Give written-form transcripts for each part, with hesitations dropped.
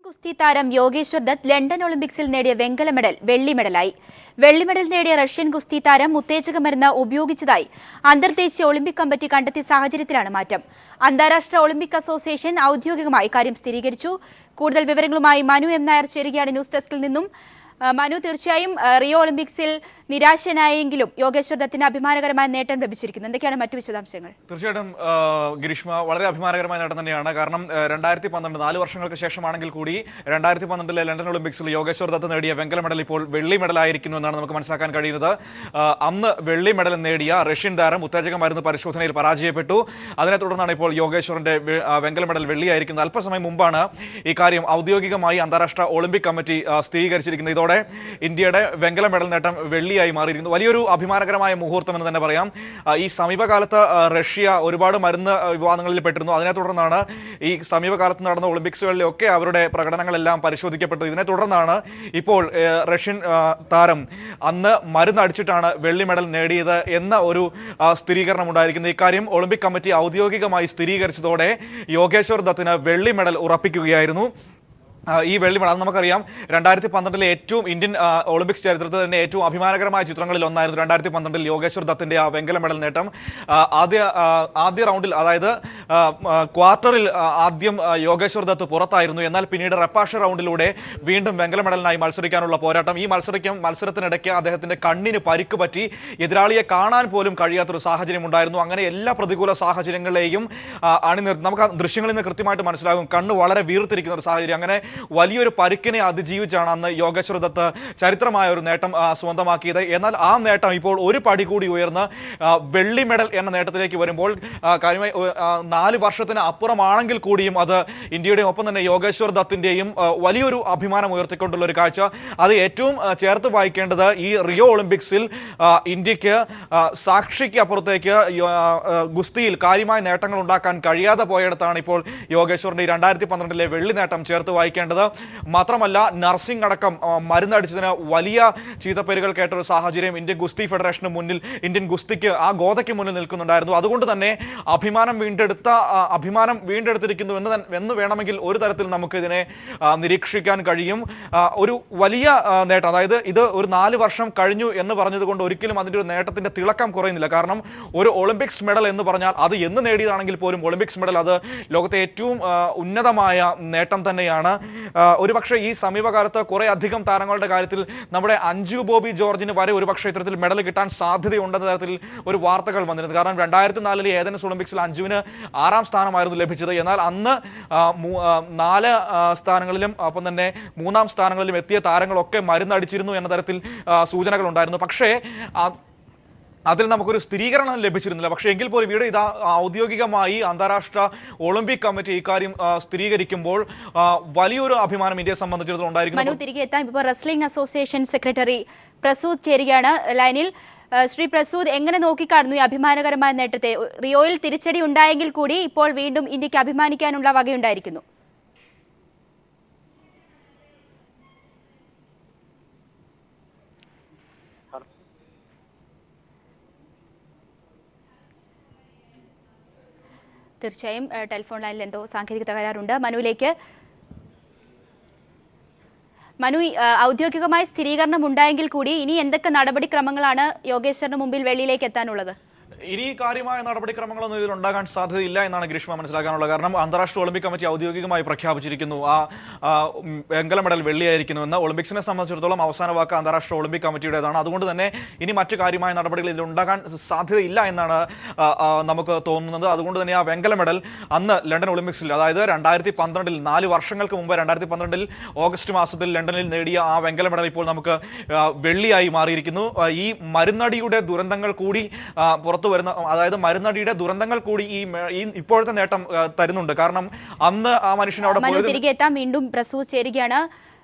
കുസ്തി താരം യോഗേശ്വർ ദത്ത് ലണ്ടൻ ഒളിമ്പിക്സിൽ നേടിയ വെള്ളി മെഡലായി. വെള്ളി മെഡൽ നേടിയ റഷ്യൻ കുസ്തി താരം ഉത്തേജക മരുന്ന് ഉപയോഗിച്ചതായി അന്തർദേശീയ ഒളിമ്പിക് കമ്മിറ്റി കണ്ടെത്തിയ സാഹചര്യത്തിലാണ് മാറ്റം. അന്താരാഷ്ട്ര ഒളിമ്പിക് അസോസിയേഷൻ ഔദ്യോഗികമായി കാര്യം സ്ഥിരീകരിച്ചു. കൂടുതൽ വിവരങ്ങളുമായി മനു എം നായർ ചേരുകയാണ് ന്യൂസ് ഡെസ്കിൽ നിന്നും. മനു, തീർച്ചയായും റിയോ ഒളിമ്പിക്സിൽ നിരാശനായെങ്കിലും യോഗേശ്വർ ദത്തിന് അഭിമാനകരമായ നേട്ടം ലഭിച്ചിരിക്കുന്നു. എന്തൊക്കെയാണ് മറ്റു വിശദാംശങ്ങൾ? തീർച്ചയായിട്ടും ഗിരീഷ്മ, വളരെ അഭിമാനകരമായ നേട്ടം തന്നെയാണ്. കാരണം 2012 4 വർഷങ്ങൾക്ക് ശേഷമാണെങ്കിൽ കൂടി 2012 ലണ്ടൻ ഒളിമ്പിക്സിൽ യോഗേശ്വർ ദത്ത് നേടിയ വെങ്കല മെഡൽ ഇപ്പോൾ വെള്ളി മെഡലായിരിക്കുന്നു എന്നാണ് നമുക്ക് മനസ്സിലാക്കാൻ കഴിയുന്നത്. അന്ന് വെള്ളി മെഡൽ നേടിയ റഷ്യൻ താരം ഉത്തേജക മരുന്ന് പരിശോധനയിൽ പരാജയപ്പെട്ടു. അതിനെ തുടർന്നാണ് ഇപ്പോൾ യോഗേശ്വറിന്റെ വെങ്കല മെഡൽ വെള്ളിയായിരിക്കുന്നത്. അല്പസമയം മുമ്പാണ് ഈ കാര്യം ഔദ്യോഗികമായി അന്താരാഷ്ട്ര ഒളിമ്പിക് കമ്മിറ്റി സ്ഥിരീകരിച്ചിരിക്കുന്നത്. ഇതോടെ ഇന്ത്യയുടെ വെങ്കല മെഡൽ നേട്ടം വെള്ളിയായി മാറിയിരിക്കുന്നു. വലിയൊരു അഭിമാനകരമായ മുഹൂർത്തം എന്ന് തന്നെ പറയാം. ഈ സമീപകാലത്ത് റഷ്യ ഒരുപാട് മരുന്ന് വിവാദങ്ങളിൽ പെട്ടിരുന്നു. അതിനെ തുടർന്നാണ് ഈ സമീപകാലത്ത് നടന്ന ഒളിമ്പിക്സുകളിലൊക്കെ അവരുടെ പ്രകടനങ്ങളെല്ലാം പരിശോധിക്കപ്പെട്ടത്. ഇതിനെ തുടർന്നാണ് ഇപ്പോൾ റഷ്യൻ താരം അന്ന് മരുന്ന് അടിച്ചിട്ടാണ് വെള്ളി മെഡൽ നേടിയത് എന്ന ഒരു സ്ഥിരീകരണം ഉണ്ടായിരിക്കുന്നത്. ഇക്കാര്യം ഒളിമ്പിക് കമ്മിറ്റി ഔദ്യോഗികമായി സ്ഥിരീകരിച്ചതോടെ യോഗേശ്വർ ദത്തിന് വെള്ളി മെഡൽ ഉറപ്പിക്കുകയായിരുന്നു. ഈ വെള്ളി മെഡൽ, അത് നമുക്കറിയാം, 2012 ഏറ്റവും ഇന്ത്യൻ ഒളിമ്പിക്സ് ചരിത്രത്തിൽ തന്നെ ഏറ്റവും അഭിമാനകരമായ ചിത്രങ്ങളിൽ ഒന്നായിരുന്നു 2012 യോഗേശ്വർ ദത്തിന്റെ ആ വെങ്കല മെഡൽ നേട്ടം. ആദ്യ റൗണ്ടിൽ, അതായത് ക്വാർട്ടറിൽ ആദ്യം യോഗേശ്വർ ദത്ത് പുറത്തായിരുന്നു. എന്നാൽ പിന്നീട് റെപ്പാഷ റൗണ്ടിലൂടെ വീണ്ടും വെങ്കല മെഡലിനായി മത്സരിക്കാനുള്ള പോരാട്ടം. ഈ മത്സരത്തിനിടയ്ക്ക് അദ്ദേഹത്തിന്റെ കണ്ണിന് പരിക്ക് പറ്റി എതിരാളിയെ കാണാൻ പോലും കഴിയാത്തൊരു സാഹചര്യം ഉണ്ടായിരുന്നു. അങ്ങനെ എല്ലാ പ്രതികൂല സാഹചര്യങ്ങളെയും നമുക്ക് ആ ദൃശ്യങ്ങളിൽ നിന്ന് കൃത്യമായിട്ട് മനസ്സിലാകും. കണ്ണ് വളരെ വീർത്തിരിക്കുന്ന ഒരു സാഹചര്യം. അങ്ങനെ വലിയൊരു പരിക്കിനെ അതിജീവിച്ചാണ് അന്ന് യോഗേശ്വർ ദത്ത് ചരിത്രമായ ഒരു നേട്ടം സ്വന്തമാക്കിയത്. എന്നാൽ ആ നേട്ടം ഇപ്പോൾ ഒരു പടി കൂടി ഉയർന്ന് വെള്ളി മെഡൽ എന്ന നേട്ടത്തിലേക്ക് വരുമ്പോൾ കാര്യമായി 4 വർഷത്തിന് അപ്പുറമാണെങ്കിൽ കൂടിയും അത് ഇന്ത്യയുടെയും ഒപ്പം തന്നെ യോഗേശ്വർ ദത്തിൻ്റെയും വലിയൊരു അഭിമാനം ഉയർത്തിക്കൊണ്ടുള്ള ഒരു കാഴ്ച. അത് ഏറ്റവും ചേർത്ത് വായിക്കേണ്ടത് ഈ റിയോ ഒളിമ്പിക്സിൽ ഇന്ത്യക്ക് സാക്ഷിക്ക് അപ്പുറത്തേക്ക് ഗുസ്തിയിൽ കാര്യമായ നേട്ടങ്ങൾ ഉണ്ടാക്കാൻ കഴിയാതെ പോയിടത്താണ് ഇപ്പോൾ യോഗേശ്വറിന്റെ 2012 വെള്ളി നേട്ടം ചേർത്ത് വായിക്കേണ്ടത്. മാത്രമല്ല, നർസിംഗ് അടക്കം മരുന്നടിച്ചതിന് വലിയ ചീത്തപ്പേരുകൾ കേട്ടൊരു സാഹചര്യം ഇന്ത്യൻ ഗുസ്തി ഫെഡറേഷന് മുന്നിൽ, ഇന്ത്യൻ ഗുസ്തിക്ക്, ആ ഗോതയ്ക്ക് മുന്നിൽ നിൽക്കുന്നുണ്ടായിരുന്നു. അതുകൊണ്ട് തന്നെ അഭിമാനം വീണ്ടെടുത്തിരിക്കുന്നു എന്ന് വേണമെങ്കിൽ ഒരു തരത്തിൽ നമുക്ക് ഇതിനെ നിരീക്ഷിക്കാൻ കഴിയും. ഒരു വലിയ നേട്ടം, അതായത് ഇത് ഒരു 4 വർഷം കഴിഞ്ഞു എന്ന് പറഞ്ഞതുകൊണ്ട് ഒരിക്കലും അതിൻ്റെ ഒരു നേട്ടത്തിന്റെ തിളക്കം കുറയുന്നില്ല. കാരണം ഒരു ഒളിമ്പിക്സ് മെഡൽ എന്ന് പറഞ്ഞാൽ അത് എന്ന് നേടിയതാണെങ്കിൽ പോലും ഒളിമ്പിക്സ് മെഡൽ അത് ലോകത്തെ ഏറ്റവും ഉന്നതമായ നേട്ടം തന്നെയാണ്. ഒരുപക്ഷെ ഈ സമീപകാലത്ത് കുറെ അധികം താരങ്ങളുടെ കാര്യത്തിൽ നമ്മുടെ അഞ്ജു ബോബി ജോർജിന് വരെ ഒരുപക്ഷെ ഇത്തരത്തിൽ മെഡൽ കിട്ടാൻ സാധ്യതയുണ്ടെന്ന തരത്തിൽ ഒരു വാർത്തകൾ വന്നിരുന്നു. കാരണം 2004 ഏതൻസ് ഒളിമ്പിക്സിൽ അഞ്ജുവിന് 6ാം സ്ഥാനമായിരുന്നു ലഭിച്ചത്. എന്നാൽ അന്ന് 4 സ്ഥാനങ്ങളിലും ഒപ്പം തന്നെ 3ാം സ്ഥാനങ്ങളിലും എത്തിയ താരങ്ങളൊക്കെ മരുന്നടിച്ചിരുന്നു എന്ന തരത്തിൽ സൂചനകൾ ഉണ്ടായിരുന്നു. പക്ഷേ അതിൽ നമുക്കൊരു സ്ഥിരീകരണം ലഭിച്ചിരുന്നില്ല. പക്ഷേ എങ്കിൽ പോലും ഇവിടെ ഇതാ ഔദ്യോഗികമായി അന്താരാഷ്ട്ര ഒളിമ്പിക് കമ്മിറ്റി ഇക്കാര്യം സ്ഥിരീകരിക്കുമ്പോൾ വലിയൊരു അഭിമാനം ഇന്ത്യയെ സംബന്ധിച്ചിടത്തോളം ഉണ്ടായിരിക്കുന്നു. തിരികെ എത്താം. ഇപ്പോൾ റെസ്ലിംഗ് അസോസിയേഷൻ സെക്രട്ടറി പ്രസൂദ് ചേരുകയാണ് ലൈനിൽ. ശ്രീ പ്രസൂദ്, എങ്ങനെ നോക്കിക്കാണുന്നു ഈ അഭിമാനകരമായ നേട്ടത്തെ? റിയോയിൽ തിരിച്ചടി ഉണ്ടായെങ്കിൽ കൂടി ഇപ്പോൾ വീണ്ടും ഇന്ത്യക്ക് അഭിമാനിക്കാനുള്ള വകയുണ്ടായിരിക്കുന്നു. തീർച്ചയായും ടെലിഫോൺ ലൈനിൽ എന്തോ സാങ്കേതിക തകരാറുണ്ട്. മനുവിലേക്ക്. മനു, ഔദ്യോഗികമായ സ്ഥിരീകരണം ഉണ്ടായെങ്കിൽ കൂടി ഇനി എന്തൊക്കെ നടപടിക്രമങ്ങളാണ് യോഗേശ്വറിന് മുമ്പിൽ വെള്ളിയിലേക്ക് എത്താനുള്ളത്? ഇനി കാര്യമായ നടപടിക്രമങ്ങളൊന്നും ഇതിൽ ഉണ്ടാകാൻ സാധ്യതയില്ല എന്നാണ് ഗ്രീഷ്മ മനസ്സിലാക്കാനുള്ളത്. കാരണം അന്താരാഷ്ട്ര ഒളിമ്പിക് കമ്മിറ്റി ഔദ്യോഗികമായി പ്രഖ്യാപിച്ചിരിക്കുന്നു ആ വെങ്കല മെഡൽ വെള്ളിയായിരിക്കുന്നുവെന്ന്. ഒളിമ്പിക്സിനെ സംബന്ധിച്ചിടത്തോളം അവസാന വാക്ക് അന്താരാഷ്ട്ര ഒളിമ്പിക് കമ്മിറ്റിയുടേതാണ്. അതുകൊണ്ട് തന്നെ ഇനി മറ്റു കാര്യമായ നടപടികൾ ഇതിൽ ഉണ്ടാകാൻ സാധ്യതയില്ല എന്നാണ് നമുക്ക് തോന്നുന്നത്. അതുകൊണ്ട് തന്നെ ആ വെങ്കല മെഡൽ അന്ന് ലണ്ടൻ ഒളിമ്പിക്സിൽ, അതായത് 2012 4 വർഷങ്ങൾക്ക് മുമ്പ് 2012 ഓഗസ്റ്റ് മാസത്തിൽ ലണ്ടനിൽ നേടിയ ആ വെങ്കല മെഡൽ ഇപ്പോൾ നമുക്ക് വെള്ളിയായി മാറിയിരിക്കുന്നു. ഈ മരുന്നടിയുടെ ദുരന്തങ്ങൾ കൂടി പുറത്തു വരുന്ന, അതായത് മരുന്നടിയുടെ ദുരന്തങ്ങൾ കൂടി ഈ ഇപ്പോഴത്തെ നേട്ടം തരുന്നുണ്ട്. കാരണം അന്ന് ആ മനുഷ്യനോട് തിരികെ എത്താം. വീണ്ടും പ്രസൂദ് ചേരുകയാണ്.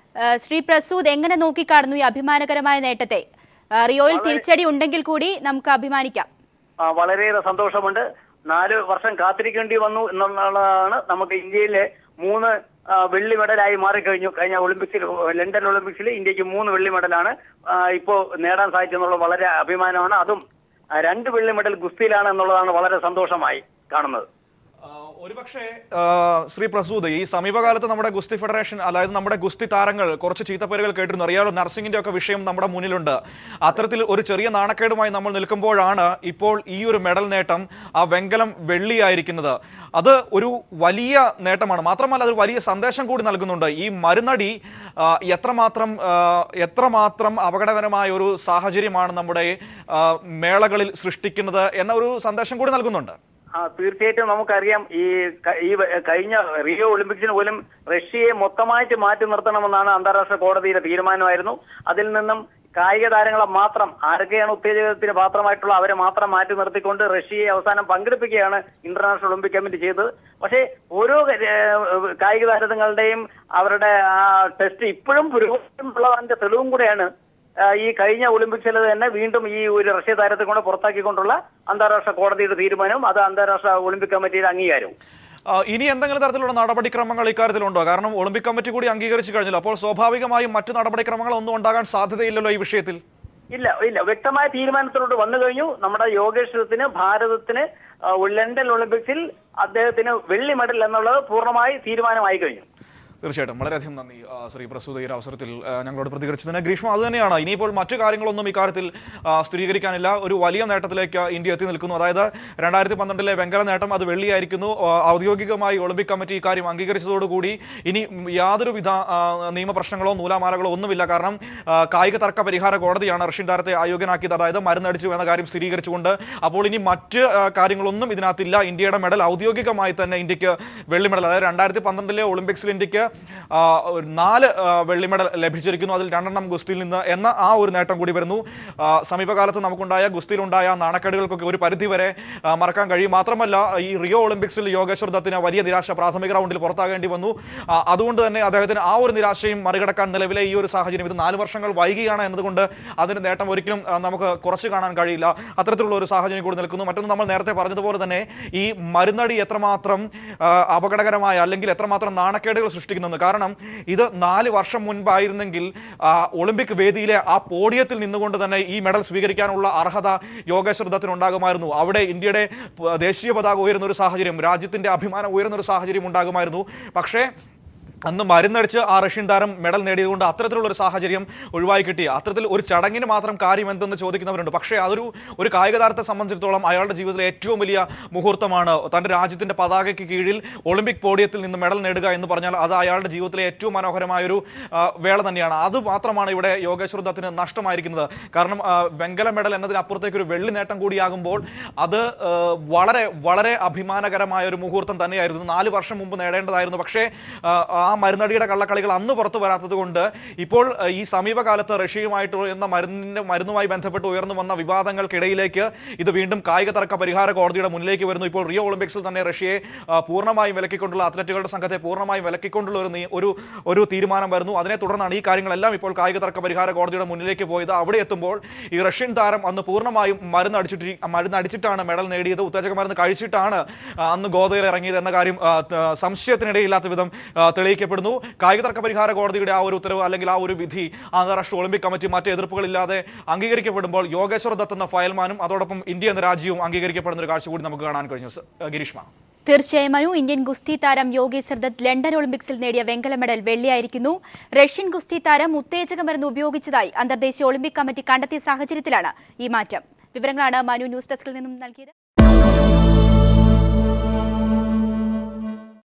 ശ്രീ പ്രസൂദ്, എങ്ങനെ നോക്കിക്കാണുന്നു ഈ അഭിമാനകരമായ നേട്ടത്തെ? റിയോയിൽ തിരിച്ചടി ഉണ്ടെങ്കിൽ കൂടി നമുക്ക് അഭിമാനിക്കാം. വളരെയേറെ സന്തോഷമുണ്ട്. 4 വർഷം കാത്തിരിക്കേണ്ടി വന്നു എന്നുള്ളതാണ്. നമുക്ക് ഇന്ത്യയിലെ 3 വെള്ളി മെഡലായി മാറിക്കഴിഞ്ഞു. കഴിഞ്ഞ ഒളിമ്പിക്സിൽ, ലണ്ടൻ ഒളിമ്പിക്സിൽ ഇന്ത്യക്ക് 3 വെള്ളി മെഡലാണ് ഇപ്പോൾ നേടാൻ സാധിച്ചെന്നുള്ള വളരെ അഭിമാനമാണ്. അതും 2 വെള്ളി മെഡൽ ഗുസ്തിയിലാണ് എന്നുള്ളതാണ് വളരെ സന്തോഷമായി കാണുന്നത്. ഒരുപക്ഷെ ശ്രീ പ്രസൂദ്, ഈ സമീപകാലത്ത് നമ്മുടെ ഗുസ്തി ഫെഡറേഷൻ, അതായത് നമ്മുടെ ഗുസ്തി താരങ്ങൾ കുറച്ച് ചീത്തപ്പേരുകൾ കേട്ടിരുന്നു. അറിയാലോ, നർസിംഗിന്റെ ഒക്കെ വിഷയം നമ്മുടെ മുന്നിലുണ്ട്. അത്തരത്തിൽ ഒരു ചെറിയ നാണക്കേടുമായി നമ്മൾ നിൽക്കുമ്പോഴാണ് ഇപ്പോൾ ഈ ഒരു മെഡൽ നേട്ടം, ആ വെങ്കലം വെള്ളിയായിരിക്കുന്നത്. അത് ഒരു വലിയ നേട്ടമാണ്. മാത്രമല്ല അതൊരു വലിയ സന്ദേശം കൂടി നൽകുന്നുണ്ട്. ഈ മരുന്നടി എത്രമാത്രം അപകടകരമായ ഒരു സാഹചര്യമാണ് നമ്മുടെ മേളകളിൽ സൃഷ്ടിക്കുന്നത് എന്ന ഒരു സന്ദേശം കൂടി നൽകുന്നുണ്ട്. തീർച്ചയായിട്ടും നമുക്കറിയാം, ഈ കഴിഞ്ഞ റിയോ ഒളിമ്പിക്സിന് പോലും റഷ്യയെ മൊത്തമായിട്ട് മാറ്റി നിർത്തണമെന്നാണ് അന്താരാഷ്ട്ര കോടതിയുടെ തീരുമാനമായിരുന്നു. അതിൽ നിന്നും കായിക താരങ്ങളെ മാത്രം, ആരൊക്കെയാണ് ഉത്തേജകത്തിന് പാത്രമായിട്ടുള്ള അവരെ മാത്രം മാറ്റി നിർത്തിക്കൊണ്ട് റഷ്യയെ അവസാനം പങ്കെടുപ്പിക്കുകയാണ് ഇന്റർനാഷണൽ ഒളിമ്പിക് കമ്മിറ്റി ചെയ്തത്. പക്ഷേ ഓരോ കായിക താരങ്ങളുടെയും അവരുടെ ടെസ്റ്റ് ഇപ്പോഴും പുരോഗതിയുള്ളതിന്റെ തെളിവും കൂടെയാണ് ഈ കഴിഞ്ഞ ഒളിമ്പിക്സിൽ തന്നെ വീണ്ടും ഈ ഒരു റഷ്യ താരത്തെ കൊണ്ട് പുറത്താക്കിക്കൊണ്ടുള്ള അന്താരാഷ്ട്ര കോടതിയുടെ തീരുമാനവും അത് അന്താരാഷ്ട്ര ഒളിമ്പിക് കമ്മിറ്റിയുടെ അംഗീകാരവും. ഇനി എന്തെങ്കിലും തരത്തിലുള്ള നടപടിക്രമങ്ങൾ ഇക്കാര്യത്തിലുണ്ടോ? കാരണം ഒളിമ്പിക് കമ്മിറ്റി കൂടി അംഗീകരിച്ചു കഴിഞ്ഞല്ലോ, അപ്പോൾ സ്വാഭാവികമായും മറ്റു നടപടിക്രമങ്ങൾ ഒന്നും ഉണ്ടാകാൻ സാധ്യതയില്ലല്ലോ ഈ വിഷയത്തിൽ. ഇല്ല, വ്യക്തമായ തീരുമാനത്തിലോട്ട് വന്നു കഴിഞ്ഞു. നമ്മുടെ യോഗേശ്വരത്തിന്, ഭാരതത്തിന് ലണ്ടൻ ഒളിമ്പിക്സിൽ അദ്ദേഹത്തിന് വെള്ളി മെഡൽ എന്നുള്ളത് പൂർണ്ണമായി തീരുമാനമായി കഴിഞ്ഞു. തീർച്ചയായിട്ടും വളരെയധികം നന്ദി ശ്രീ പ്രസൂദ് ഈ അവസരത്തിൽ ഞങ്ങളോട് പ്രതികരിച്ചതിന്. ഗ്രീഷ്മ, അത് തന്നെയാണ്, ഇനിയിപ്പോൾ മറ്റു കാര്യങ്ങളൊന്നും ഇക്കാര്യത്തിൽ സ്ഥിരീകരിക്കാനില്ല. ഒരു വലിയ നേട്ടത്തിലേക്ക് ഇന്ത്യ എത്തി നിൽക്കുന്നു. അതായത് 2012 വെങ്കല നേട്ടം അത് വെള്ളിയായിരിക്കുന്നു. ഔദ്യോഗികമായി ഒളിമ്പിക് കമ്മിറ്റി ഇക്കാര്യം അംഗീകരിച്ചതോടുകൂടി ഇനി യാതൊരുവിധ നിയമപ്രശ്നങ്ങളോ നൂലാമാലകളോ ഒന്നുമില്ല. കാരണം കായിക തർക്ക പരിഹാര കോടതിയാണ് റഷ്യൻ താരത്തെ അയോഗ്യനാക്കിയത്, അതായത് മരുന്നടിച്ചു എന്ന കാര്യം സ്ഥിരീകരിച്ചുകൊണ്ട്. അപ്പോൾ ഇനി മറ്റ് കാര്യങ്ങളൊന്നും ഇതിനകത്തില്ല. ഇന്ത്യയുടെ മെഡൽ ഔദ്യോഗികമായി തന്നെ ഇന്ത്യക്ക് വെള്ളി മെഡൽ, അതായത് 2012 ഒളിമ്പിക്സിൽ ഇന്ത്യക്ക് 4 വെള്ളി മെഡൽ ലഭിച്ചിരിക്കുന്നു. അതിൽ 2 ഗുസ്തിയിൽ നിന്ന് എന്ന ആ ഒരു നേട്ടം കൂടി വരുന്നു. സമീപകാലത്ത് നമുക്കുണ്ടായ ഗുസ്തിയിലുണ്ടായ നാണക്കേടുകൾക്കൊക്കെ ഒരു പരിധി വരെ മറക്കാൻ കഴിയും. മാത്രമല്ല ഈ റിയോ ഒളിമ്പിക്സിൽ യോഗേശ്വർ ദത്തിന് വലിയ നിരാശ, പ്രാഥമിക റൗണ്ടിൽ പുറത്താകേണ്ടി വന്നു. അതുകൊണ്ട് തന്നെ അദ്ദേഹത്തിന് ആ ഒരു നിരാശയും മറികടക്കാൻ നിലവിലെ ഈ ഒരു സാഹചര്യം, ഇത് 4 വർഷങ്ങൾ വൈകിയാണ് എന്നതുകൊണ്ട് അതിന്റെ നേട്ടം ഒരിക്കലും നമുക്ക് കുറച്ച് കാണാൻ കഴിയില്ല. അത്തരത്തിലുള്ള ഒരു സാഹചര്യം കൂടി നിൽക്കുന്നു. മറ്റൊന്ന്, നമ്മൾ നേരത്തെ പറഞ്ഞതുപോലെ തന്നെ ഈ മരുന്നടി എത്രമാത്രം അപകടകരമായ അല്ലെങ്കിൽ എത്രമാത്രം നാണക്കേടുകൾ സൃഷ്ടിക്കുന്നു. കാരണം ഇത് 4 വർഷം മുൻപായിരുന്നെങ്കിൽ ഒളിമ്പിക് വേദിയിലെ ആ പോഡിയത്തിൽ നിന്നുകൊണ്ട് തന്നെ ഈ മെഡൽ സ്വീകരിക്കാനുള്ള അർഹത യോഗേശ്വർ ദത്തിന് ഉണ്ടാകുമായിരുന്നു. അവിടെ ഇന്ത്യയുടെ ദേശീയ പതാക ഉയരുന്ന ഒരു സാഹചര്യം, രാജ്യത്തിന്റെ അഭിമാനം ഉയരുന്ന ഒരു സാഹചര്യം ഉണ്ടാകുമായിരുന്നു. പക്ഷേ അന്ന് മരുന്നടിച്ച് ആ റഷ്യൻ താരം മെഡൽ നേടിയതുകൊണ്ട് അത്തരത്തിലുള്ള ഒരു സാഹചര്യം ഒഴിവായി കിട്ടി. അത്തരത്തിൽ ഒരു ചടങ്ങിന് മാത്രം കാര്യം എന്തെന്ന് ചോദിക്കുന്നവരുണ്ട്. പക്ഷേ ഒരു കായിക താരത്തെ സംബന്ധിച്ചിടത്തോളം അയാളുടെ ജീവിതത്തിലെ ഏറ്റവും വലിയ മുഹൂർത്തമാണ്. തൻ്റെ രാജ്യത്തിൻ്റെ പതാകയ്ക്ക് കീഴിൽ ഒളിമ്പിക് പോഡിയത്തിൽ നിന്ന് മെഡൽ നേടുക എന്ന് പറഞ്ഞാൽ അത് അയാളുടെ ജീവിതത്തിലെ ഏറ്റവും മനോഹരമായൊരു വേള തന്നെയാണ്. അത് മാത്രമാണ് ഇവിടെ യോഗേശ്വർ ദത്തിന് നഷ്ടമായിരിക്കുന്നത്. കാരണം വെങ്കല മെഡൽ എന്നതിനപ്പുറത്തേക്ക് ഒരു വെള്ളി നേട്ടം കൂടിയാകുമ്പോൾ അത് വളരെ വളരെ അഭിമാനകരമായ ഒരു മുഹൂർത്തം തന്നെയായിരുന്നു. 4 വർഷം മുമ്പ് നേടേണ്ടതായിരുന്നു. പക്ഷേ ആ മരുന്നടിയുടെ കള്ളക്കളികൾ അന്ന് പുറത്തു വരാത്തത് കൊണ്ട് ഇപ്പോൾ ഈ സമീപകാലത്ത് റഷ്യയുമായിട്ട് എന്ന മരുന്നുമായി ബന്ധപ്പെട്ട് ഉയർന്നു വന്ന വിവാദങ്ങൾക്കിടയിലേക്ക് ഇത് വീണ്ടും കായിക തർക്ക പരിഹാര കോടതിയുടെ മുന്നിലേക്ക് വരുന്നു. ഇപ്പോൾ റിയോ ഒളിമ്പിക്സിൽ തന്നെ റഷ്യയെ പൂർണ്ണമായും വിലക്കിക്കൊണ്ടുള്ള, അത്ലറ്റുകളുടെ സംഘത്തെ പൂർണ്ണമായും വിലക്കിക്കൊണ്ടുള്ള ഒരു തീരുമാനം വരുന്നു. അതിനെ തുടർന്നാണ് ഈ കാര്യങ്ങളെല്ലാം ഇപ്പോൾ കായിക തർക്ക പരിഹാര കോടതിയുടെ മുന്നിലേക്ക് പോയത്. അവിടെ എത്തുമ്പോൾ ഈ റഷ്യൻ താരം അന്ന് പൂർണ്ണമായും മരുന്നടിച്ചിട്ടാണ് മെഡൽ നേടിയത്, ഉത്തേജക മരുന്ന് കഴിച്ചിട്ടാണ് അന്ന് ഗോദയിൽ ഇറങ്ങിയത് എന്ന കാര്യം സംശയത്തിനിടയില്ലാത്ത വിധം തെളിയിക്കപ്പെടുന്നു. കായിക തർക്ക പരിഹാര കോടതിയുടെ ആ ഒരു ഉത്തരവ് അല്ലെങ്കിൽ ആ ഒരു വിധി അന്താരാഷ്ട്ര ഒളിമ്പിക് കമ്മിറ്റി മറ്റ് എതിർപ്പുകളില്ലാതെ അംഗീകരിക്കപ്പെടുമ്പോൾ യോഗേശ്വർ ദത്ത് എന്ന ഫയൽമാനും അതോടൊപ്പം ഇന്ത്യ എന്ന രാജ്യവും അംഗീകരിക്കപ്പെടുന്ന ഒരു കാഴ്ച കൂടി നമുക്ക് കാണാൻ കഴിഞ്ഞു. ഗിരീഷ്മ, തീർച്ചയായും മനു, ഇന്ത്യൻ ഗുസ്തി താരം യോഗേശ്വർ ദത്ത് ലണ്ടൻ ഒളിമ്പിക്സിൽ നേടിയ വെങ്കല മെഡൽ വെള്ളിയായിരിക്കുന്നു. റഷ്യൻ ഗുസ്തി താരം ഉത്തേജക മരുന്ന് ഉപയോഗിച്ചതായി അന്തർദേശീയ ഒളിമ്പിക് കമ്മിറ്റി കണ്ടെത്തിയ സാഹചര്യത്തിലാണ് ഈ മാറ്റം. വിവരങ്ങളാണ് മനു ന്യൂസ് ഡെസ്കിൽ നിന്നും നൽകിയത്.